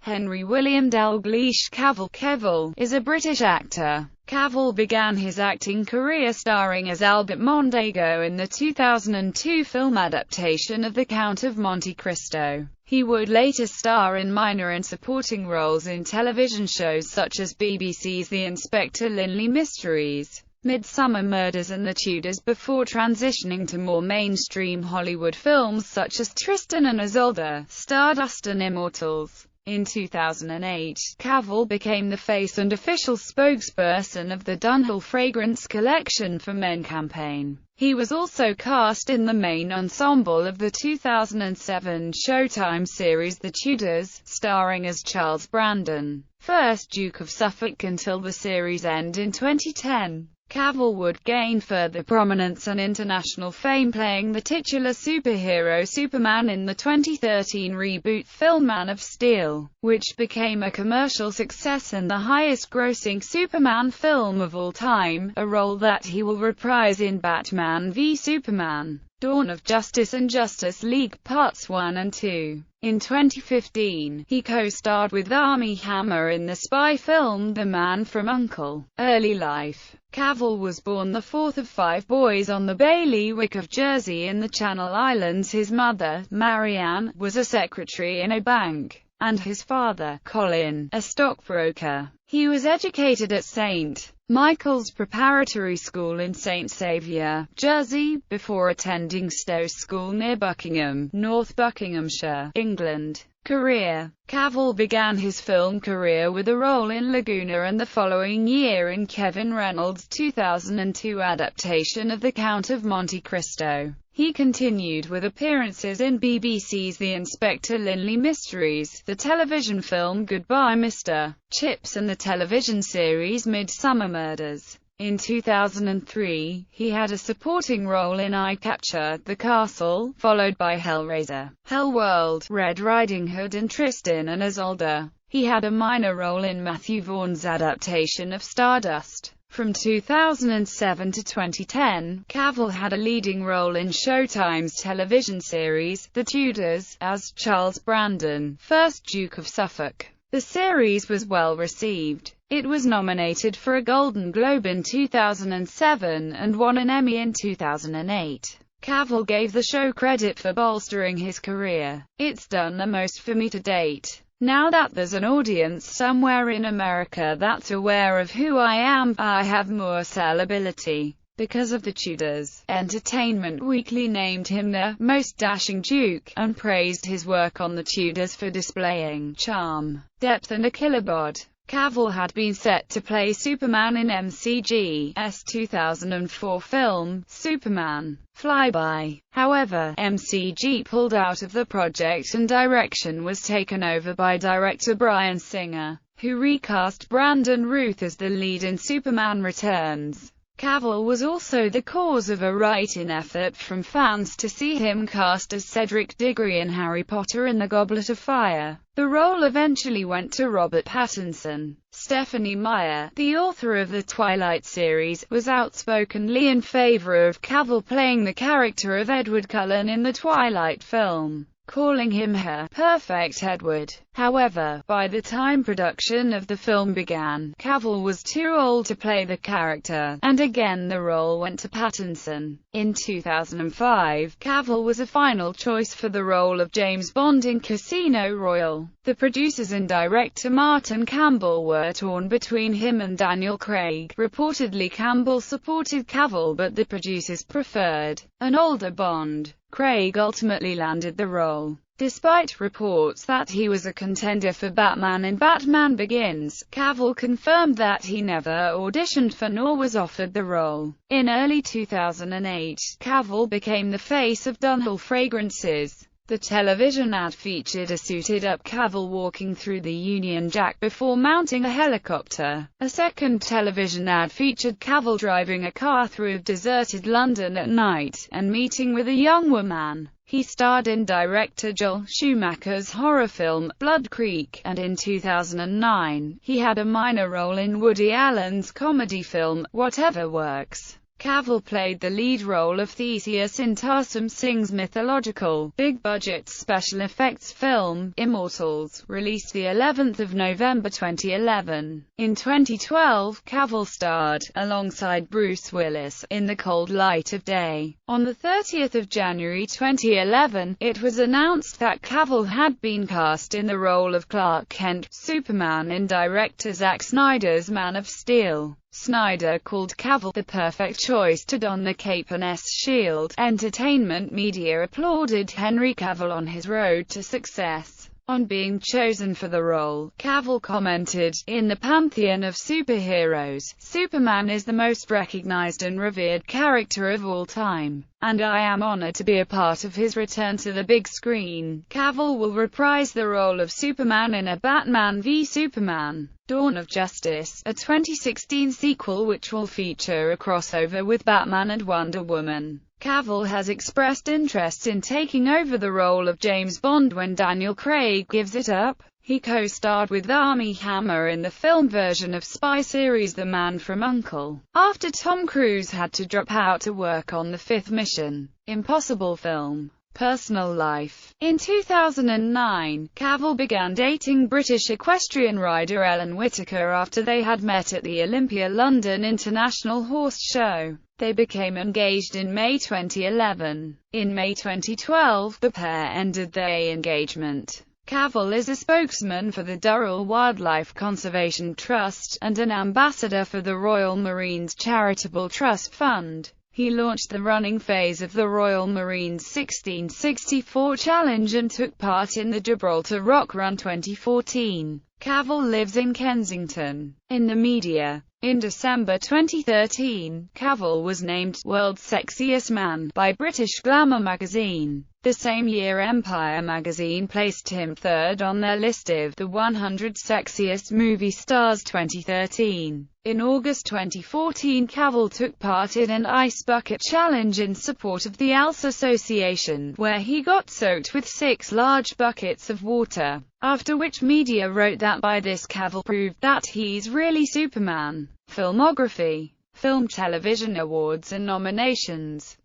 Henry William Dalgliesh Cavill is a British actor. Cavill began his acting career starring as Albert Mondego in the 2002 film adaptation of The Count of Monte Cristo. He would later star in minor and supporting roles in television shows such as BBC's The Inspector Lynley Mysteries, Midsummer Murders and The Tudors, before transitioning to more mainstream Hollywood films such as Tristan and Isolde, Stardust and Immortals. In 2008, Cavill became the face and official spokesperson of the Dunhill Fragrance Collection for Men campaign. He was also cast in the main ensemble of the 2007 Showtime series The Tudors, starring as Charles Brandon, 1st Duke of Suffolk until the series' end in 2010. Cavill would gain further prominence and international fame playing the titular superhero Superman in the 2013 reboot film Man of Steel, which became a commercial success and the highest-grossing Superman film of all time, a role that he will reprise in Batman v Superman, Dawn of Justice and Justice League Parts 1 and 2. In 2015, he co-starred with Armie Hammer in the spy film The Man from U.N.C.L.E. Early life. Cavill was born the fourth of 5 boys on the bailiwick of Jersey in the Channel Islands. His mother, Marianne, was a secretary in a bank, and his father, Colin, a stockbroker. He was educated at St. Michael's Preparatory School in St. Saviour, Jersey, before attending Stowe School near Buckingham, North Buckinghamshire, England. Career. Cavill began his film career with a role in Laguna and the following year in Kevin Reynolds' 2002 adaptation of The Count of Monte Cristo. He continued with appearances in BBC's The Inspector Lynley Mysteries, the television film Goodbye Mr. Chips and the television series Midsummer Murders. In 2003, he had a supporting role in I Capture the Castle, followed by Hellraiser, Hellworld, Red Riding Hood and Tristan and Isolde. He had a minor role in Matthew Vaughn's adaptation of Stardust. From 2007 to 2010, Cavill had a leading role in Showtime's television series, The Tudors, as Charles Brandon, 1st Duke of Suffolk. The series was well received. It was nominated for a Golden Globe in 2007 and won an Emmy in 2008. Cavill gave the show credit for bolstering his career. "It's done the most for me to date. Now that there's an audience somewhere in America that's aware of who I am, I have more sellability." Because of The Tudors, Entertainment Weekly named him the most dashing Duke, and praised his work on The Tudors for displaying charm, depth and a killer bod. Cavill had been set to play Superman in MCG's 2004 film, Superman, Flyby. However, MCG pulled out of the project and direction was taken over by director Bryan Singer, who recast Brandon Routh as the lead in Superman Returns. Cavill was also the cause of a write-in effort from fans to see him cast as Cedric Diggory in Harry Potter and the Goblet of Fire. The role eventually went to Robert Pattinson. Stephenie Meyer, the author of the Twilight series, was outspokenly in favor of Cavill playing the character of Edward Cullen in the Twilight film, calling him her perfect Edward. However, by the time production of the film began, Cavill was too old to play the character, and again the role went to Pattinson. In 2005, Cavill was a final choice for the role of James Bond in Casino Royale. The producers and director Martin Campbell were torn between him and Daniel Craig. Reportedly, Campbell supported Cavill, but the producers preferred an older Bond. Craig ultimately landed the role. Despite reports that he was a contender for Batman in Batman Begins, Cavill confirmed that he never auditioned for nor was offered the role. In early 2008, Cavill became the face of Dunhill Fragrances. The television ad featured a suited-up Cavill walking through the Union Jack before mounting a helicopter. A second television ad featured Cavill driving a car through deserted London at night, and meeting with a young woman. He starred in director Joel Schumacher's horror film, Blood Creek, and in 2009, he had a minor role in Woody Allen's comedy film, Whatever Works. Cavill played the lead role of Theseus in Tarsem Singh's mythological, big-budget special effects film, Immortals, released the 11th of November 2011. In 2012, Cavill starred, alongside Bruce Willis, in The Cold Light of Day. On the 30th of January 2011, it was announced that Cavill had been cast in the role of Clark Kent, Superman in director Zack Snyder's Man of Steel. Snyder called Cavill the perfect choice to don the cape and shield. Entertainment media applauded Henry Cavill on his road to success. On being chosen for the role, Cavill commented, "In the pantheon of superheroes, Superman is the most recognized and revered character of all time, and I am honored to be a part of his return to the big screen." Cavill will reprise the role of Superman in a Batman v Superman: Dawn of Justice, a 2016 sequel which will feature a crossover with Batman and Wonder Woman. Cavill has expressed interest in taking over the role of James Bond when Daniel Craig gives it up. He co-starred with Armie Hammer in the film version of spy series The Man from U.N.C.L.E. after Tom Cruise had to drop out to work on the fifth Mission Impossible film. Personal life. In 2009, Cavill began dating British equestrian rider Ellen Whittaker after they had met at the Olympia London International Horse Show. They became engaged in May 2011. In May 2012, the pair ended their engagement. Cavill is a spokesman for the Durrell Wildlife Conservation Trust, and an ambassador for the Royal Marines Charitable Trust Fund. He launched the running phase of the Royal Marines 1664 Challenge and took part in the Gibraltar Rock Run 2014. Cavill lives in Kensington. In the media. In December 2013, Cavill was named World's Sexiest Man by British Glamour magazine. The same year Empire magazine placed him third on their list of the 100 Sexiest Movie Stars 2013. In August 2014, Cavill took part in an ice bucket challenge in support of the ALS Association, where he got soaked with 6 large buckets of water, after which media wrote that by this Cavill proved that he's really Superman. Filmography. Film Television Awards and nominations.